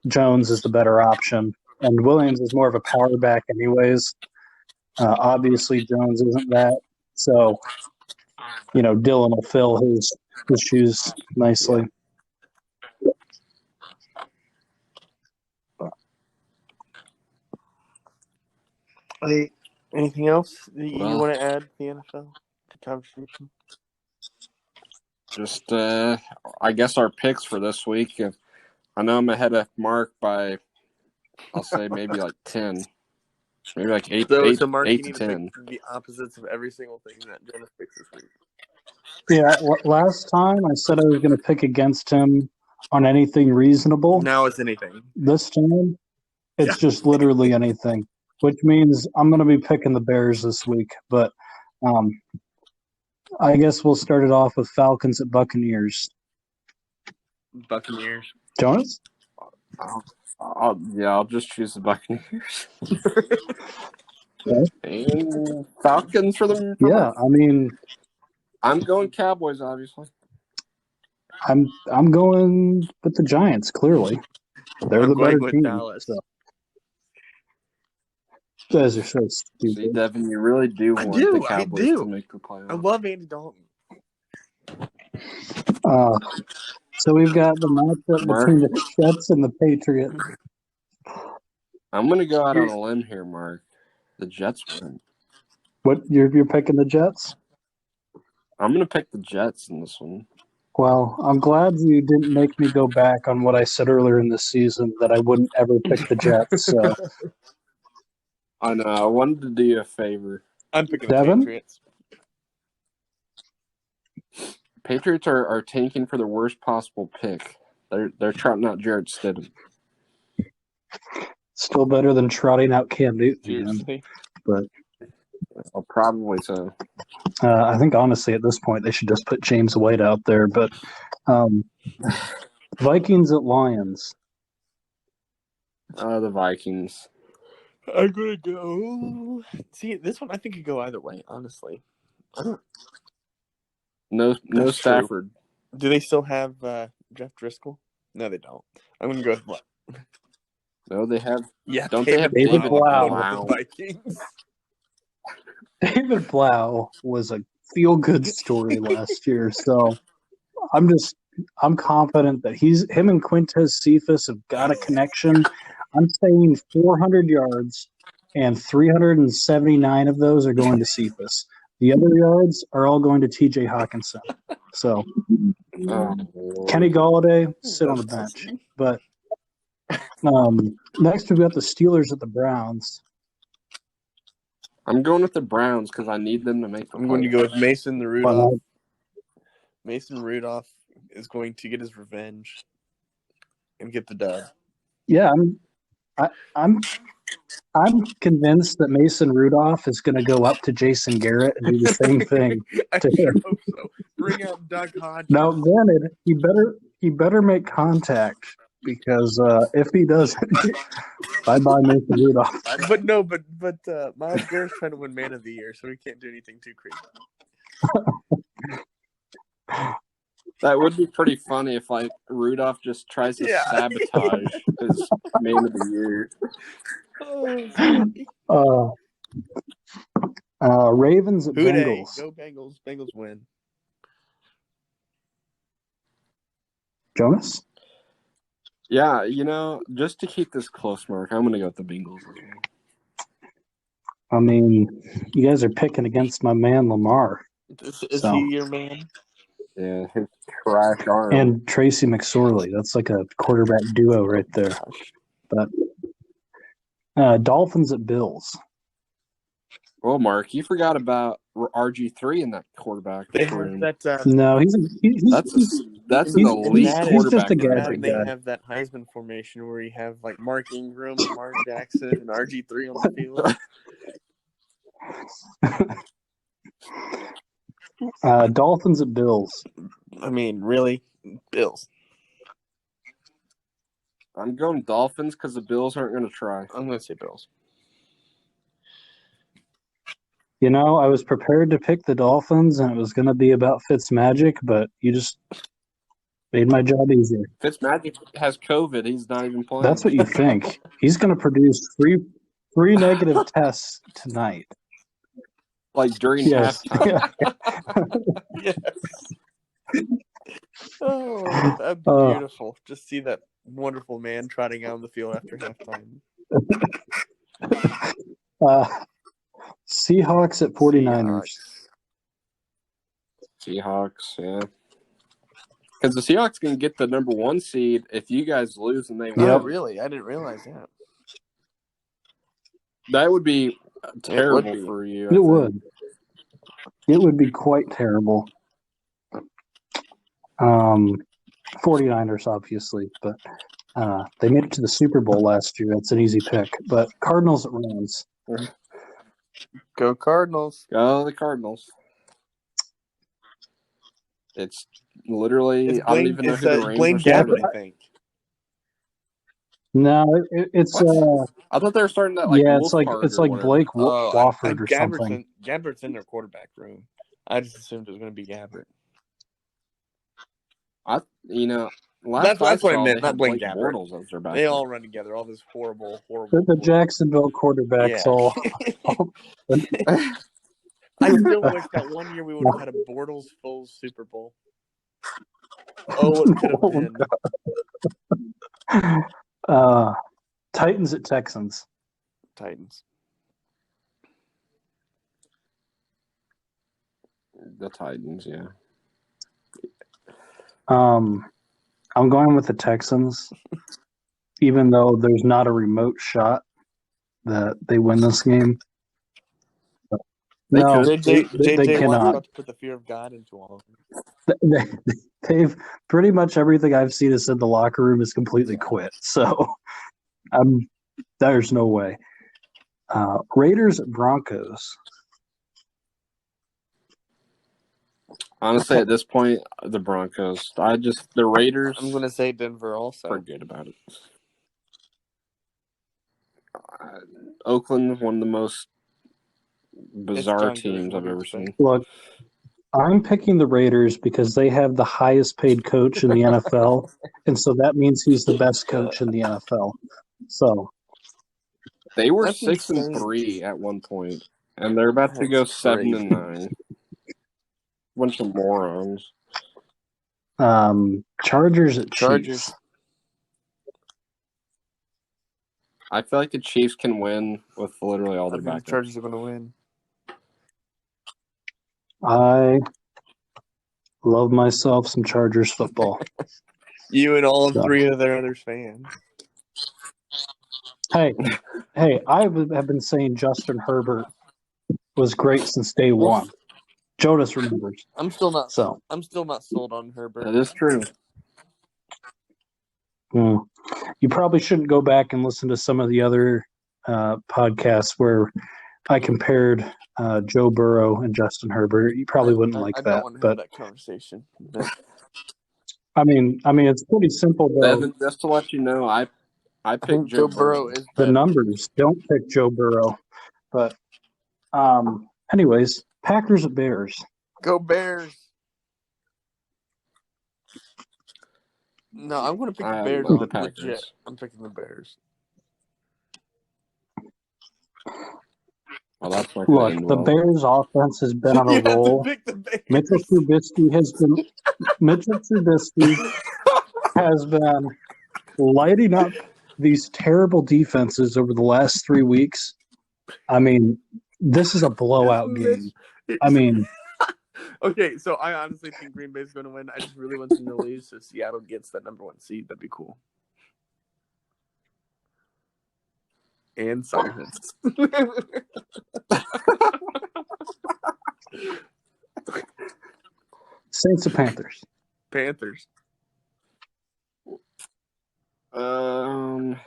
Jones is the better option. And Williams is more of a power back anyways. Obviously, Jones isn't that. So, Dillon will fill his shoes nicely. Yeah. Anything else that you want to add to the NFL conversation? Just, I guess our picks for this week. I know I'm ahead of Mark by, I'll say maybe like 10. Maybe like 8 Mark, 8 to 10. Pick the opposites of every single thing that Jonas picks this week. Yeah, last time I said I was going to pick against him on anything reasonable. Now it's anything. This time, it's just literally anything, which means I'm going to be picking the Bears this week. But I guess we'll start it off with Falcons at Buccaneers. Buccaneers. Jonas? I'll just choose the Buccaneers. And Falcons for them. I mean, I'm going Cowboys, obviously. I'm going with the Giants. Clearly, they're the better team. Dallas. So. You guys are so stupid. See, Devin, you really do want the Cowboys to make the playoffs. I love Andy Dalton. So we've got the matchup between the Jets and the Patriots. I'm going to go out on a limb here, Mark. The Jets win. What, you're picking the Jets? I'm going to pick the Jets in this one. Well, I'm glad you didn't make me go back on what I said earlier in the season that I wouldn't ever pick the Jets. So. I know. I wanted to do you a favor. I'm picking Devin? the Patriots. Patriots are tanking for the worst possible pick. They're trotting out Jared Stidham. Still better than trotting out Cam Newton. But probably so. I think honestly at this point they should just put James White out there. But Vikings at Lions. The Vikings. I'm gonna go. See, this one I think could go either way. Honestly, No That's true. Stafford. Do they still have Jeff Driscoll? No, they don't. I'm going to go with what? No, they have. Yeah, Don't they have David David Blau. with the Blau? Vikings. David Blau was a feel-good story last year, so I'm confident that him and Quintez Cephas have got a connection. I'm saying 400 yards, and 379 of those are going to Cephas. The other yards are all going to T.J. Hawkinson. So Kenny Golladay sit on the bench. Awesome. But next we've got the Steelers at the Browns. I'm going with the Browns because I need them to make the I'm going to go with Mason the Rudolph. Well, Mason Rudolph is going to get his revenge and get the dub. yeah, I'm convinced that Mason Rudolph is going to go up to Jason Garrett and do the same thing. I sure hope so. Bring out Doug Hodges. Now, granted, he better make contact because if he doesn't, bye-bye Mason Rudolph. But Myles Garrett's trying to win Man of the Year, so he can't do anything too crazy. That would be pretty funny if Rudolph just tries to sabotage his Man of the Year. Ravens at Bengals. Go Bengals. Bengals win. Jonas? Yeah, just to keep this close, Mark, I'm going to go with the Bengals as well. I mean, you guys are picking against my man Lamar. Is he your man? Yeah, his trash arm. And Tracy McSorley. That's like a quarterback duo right there. But Dolphins at Bills. Well, Mark, you forgot about RG3 in that quarterback room. No, he's that's an elite quarterback. He's just a gadget They guy. have that Heisman formation where you have like Mark Ingram, Mark Jackson, and RG3 on the field. Dolphins at Bills. I mean, really? Bills. I'm going Dolphins because the Bills aren't going to try. I'm going to say Bills. I was prepared to pick the Dolphins, and it was going to be about Fitzmagic, but you just made my job easier. Fitzmagic has COVID. He's not even playing. That's what you think. He's going to produce three negative tests tonight. Like during halftime. Yes. Oh, that'd be beautiful. Just see that wonderful man trotting out on the field after halftime. Seahawks at 49ers. Seahawks, yeah. Because the Seahawks can get the number 1 seed if you guys lose and they win. Oh, really? I didn't realize that. That would be terrible for you. It would. It would be quite terrible. 49ers, obviously, but they made it to the Super Bowl last year. That's an easy pick. But Cardinals at Rams. Go Cardinals. Go the Cardinals. It's literally, I don't even know who the Rams Blaine are Gabbert, starting. I think. No, it's I thought they were starting that it's like Blake Wofford or something. Gabbert's in their quarterback room. I just assumed it was going to be Gabbert. That's what I meant. Not Blaine Gabbert. Bortles they all run together. All this horrible. The Jacksonville quarterbacks all. I still wish that one year we would have had a Bortles full Super Bowl. Oh, it could have been. Titans at Texans. Titans. The Titans, yeah. I'm going with the Texans, even though there's not a remote shot that they win this game. They cannot. About to put the fear of God into all of them. They've pretty much everything I've seen has said the locker room is completely quit. So there's no way. Raiders at Broncos. Honestly, at this point, the Broncos. The Raiders. I'm going to say Denver also. Forget about it. Oakland, one of the most bizarre teams I've ever seen. Look, I'm picking the Raiders because they have the highest paid coach in the NFL, and so that means he's the best coach in the NFL. So they were That's 6-3 at one point, and they're about to go 7-9. Bunch of morons. Chargers at Chargers. Chiefs. I feel like the Chiefs can win with literally all I their think backups. the Chargers are going to win. I love myself some Chargers football. You and all three of their other fans. Hey, I have been saying Justin Herbert was great since day one. Jonas remembers. I'm still not sold on Herbert. That is true. You probably shouldn't go back and listen to some of the other podcasts where I compared Joe Burrow and Justin Herbert. You probably wouldn't like I that. don't want to have that conversation. I mean, it's pretty simple though. Devin, just to let you know, I picked Joe Burrow is the better. numbers. Don't pick Joe Burrow. But anyways, Packers at Bears. Go Bears. No, I'm going to pick the Bears. The Packers. Legit. I'm picking the Bears. Well, that's not Look, the Bears' offense has been on a roll. Mitchell Trubisky has been lighting up these terrible defenses over the last 3 weeks. I mean, this is a blowout game. I mean, okay, so I honestly think Green Bay's going to win. I just really want them to lose so Seattle gets that number 1 seed. That'd be cool. And silence. Saints or Panthers? Panthers. I'm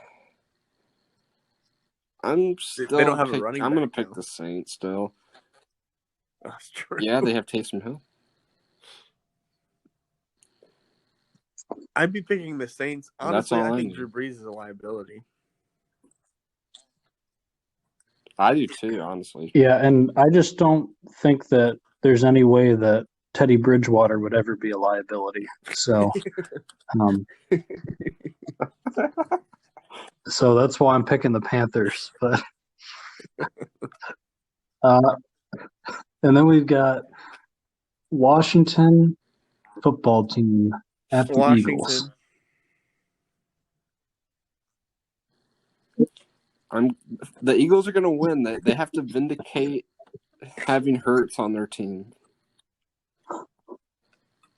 still. They don't have a running back. I'm going to pick the Saints still. That's true. Yeah, they have Taysom Hill. I'd be picking the Saints. Honestly, I think Drew Brees is a liability. I do too, honestly. Yeah, and I just don't think that there's any way that Teddy Bridgewater would ever be a liability. So, so that's why I'm picking the Panthers. But, and then we've got Washington football team at the Eagles. The Eagles are going to win. They have to vindicate having Hurts on their team.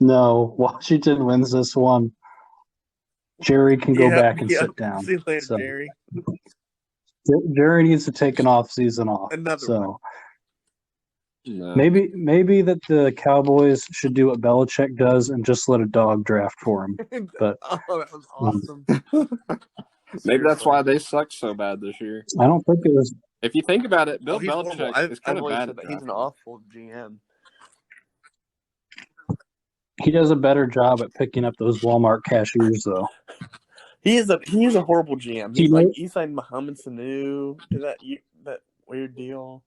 No, Washington wins this one. Jerry can go back and sit down. See you later, Jerry. Jerry needs to take an off season off. Another one. No. Maybe that the Cowboys should do what Belichick does and just let a dog draft for him. But that was awesome. Maybe that's why they suck so bad this year. I don't think it was. If you think about it, Bill Belichick is kind of bad. He's an awful GM. He does a better job at picking up those Walmart cashiers, though. He is a horrible GM. He signed Mohamed Sanu to that weird deal.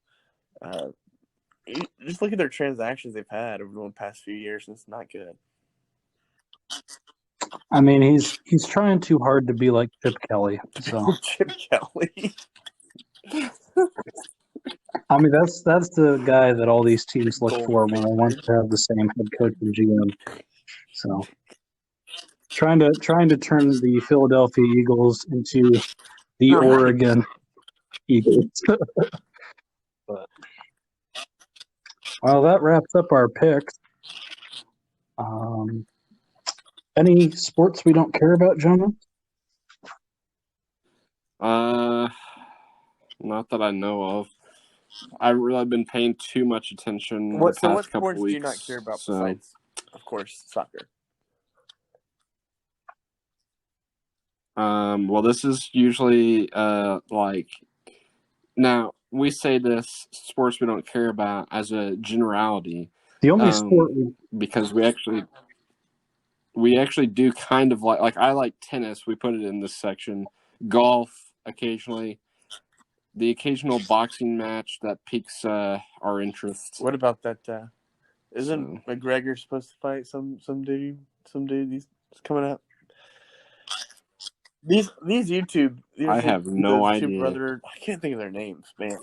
Just look at their transactions they've had over the past few years, and it's not good. I mean, he's trying too hard to be like Chip Kelly. So. Chip Kelly. I mean, that's the guy that all these teams look for when they want to have the same head coach and GM. So, trying to turn the Philadelphia Eagles into the Oregon Eagles. But, well, that wraps up our picks. Any sports we don't care about, Jonah? Not that I know of. I've really been paying too much attention the past couple weeks. What sports do you not care about besides, of course, soccer? Well, this is usually now we say this sports we don't care about as a generality. The only sport because we actually do kind of like I like tennis. We put it in this section. Golf occasionally. the occasional boxing match that piques our interest. What about that? Isn't McGregor supposed to fight some dude? Some dude he's coming up. These YouTube. I have no idea. Two brother. I can't think of their names, man.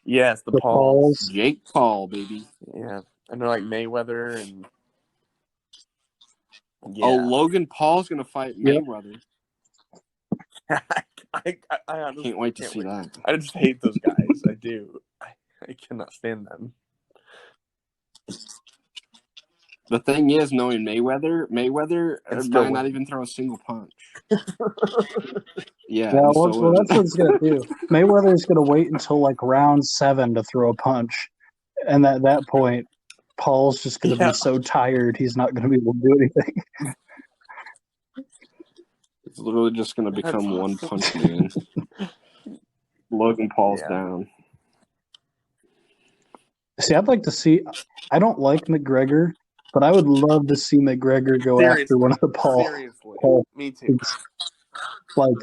Yes, the The Pauls. Pauls. Jake Paul, baby. Yeah, and they're like Mayweather and. Yeah. Oh, Logan Paul's gonna fight Mayweather. I honestly Can't wait to see that. I just hate those guys. I do. I cannot stand them. The thing is, knowing Mayweather might not even throw a single punch. Yeah. Well, that's what it's going to do. Mayweather's going to wait until like round 7 to throw a punch. And at that point, Paul's just going to be so tired, he's not going to be able to do anything. It's literally just going to become one punch man. Logan Paul's down. See, I'd like to see – I don't like McGregor, but I would love to see McGregor go after one of the Paul. Seriously. Paul. Me too. Like,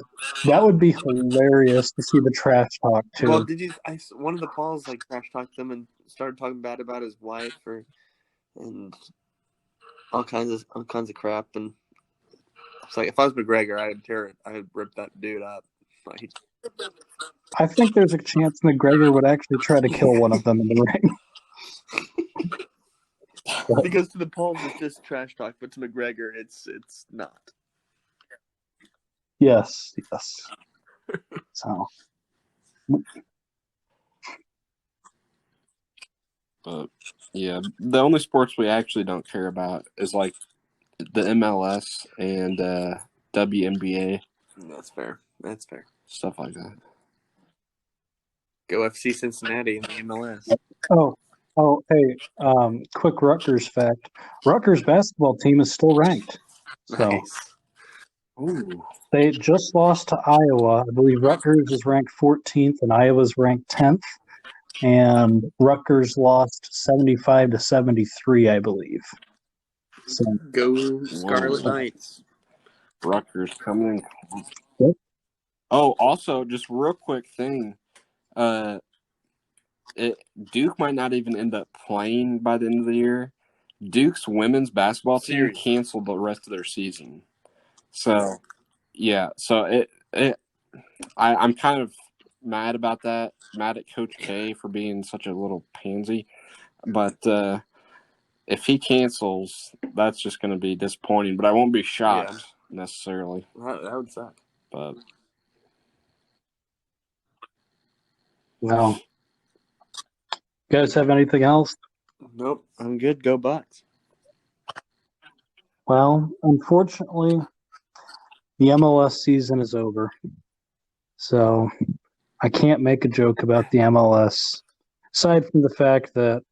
that would be hilarious to see the trash talk, too. Well, one of the Pauls, like, trash talked them and started talking bad about his wife and all kinds of crap. And it's like, if I was McGregor, I'd rip that dude up. Like, I think there's a chance McGregor would actually try to kill one of them in the ring. Because to the Pauls, it's just trash talk, but to McGregor, it's not. Yes. So. Yeah, the only sports we actually don't care about is like the MLS and WNBA. That's fair. Stuff like that. Go FC Cincinnati in the MLS. Oh, hey, quick Rutgers fact. Rutgers basketball team is still ranked. So Nice. Ooh. They just lost to Iowa. I believe Rutgers is ranked 14th and Iowa's ranked 10th. And Rutgers lost 75-73, I believe. So Go Scarlet Knights. Rutgers coming in. Yep. Oh, also, just real quick thing. Duke might not even end up playing by the end of the year. Duke's women's basketball team canceled the rest of their season. So, yeah. So I'm kind of mad about that. Mad at Coach K for being such a little pansy. But if he cancels, that's just going to be disappointing. But I won't be shocked necessarily. That would suck. But well, you guys have anything else? Nope, I'm good. Go Bucks. Well, unfortunately, the MLS season is over. So I can't make a joke about the MLS, aside from the fact that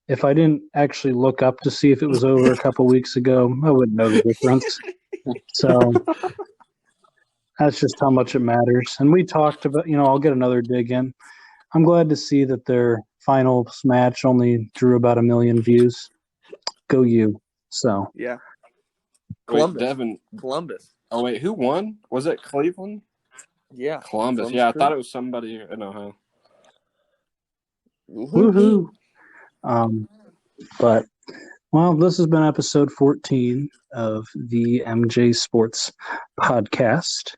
if I didn't actually look up to see if it was over a couple weeks ago, I wouldn't know the difference. So that's just how much it matters. And we talked about, I'll get another dig in. I'm glad to see that their finals match only drew about 1 million views. Go you. So yeah. Columbus. Wait, Devin. Columbus. Oh, wait, who won? Was it Cleveland? Yeah. Columbus. Yeah, I thought it was somebody in Ohio. Woohoo. But, well, this has been episode 14 of the MJ Sports Podcast.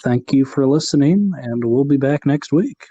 Thank you for listening, and we'll be back next week.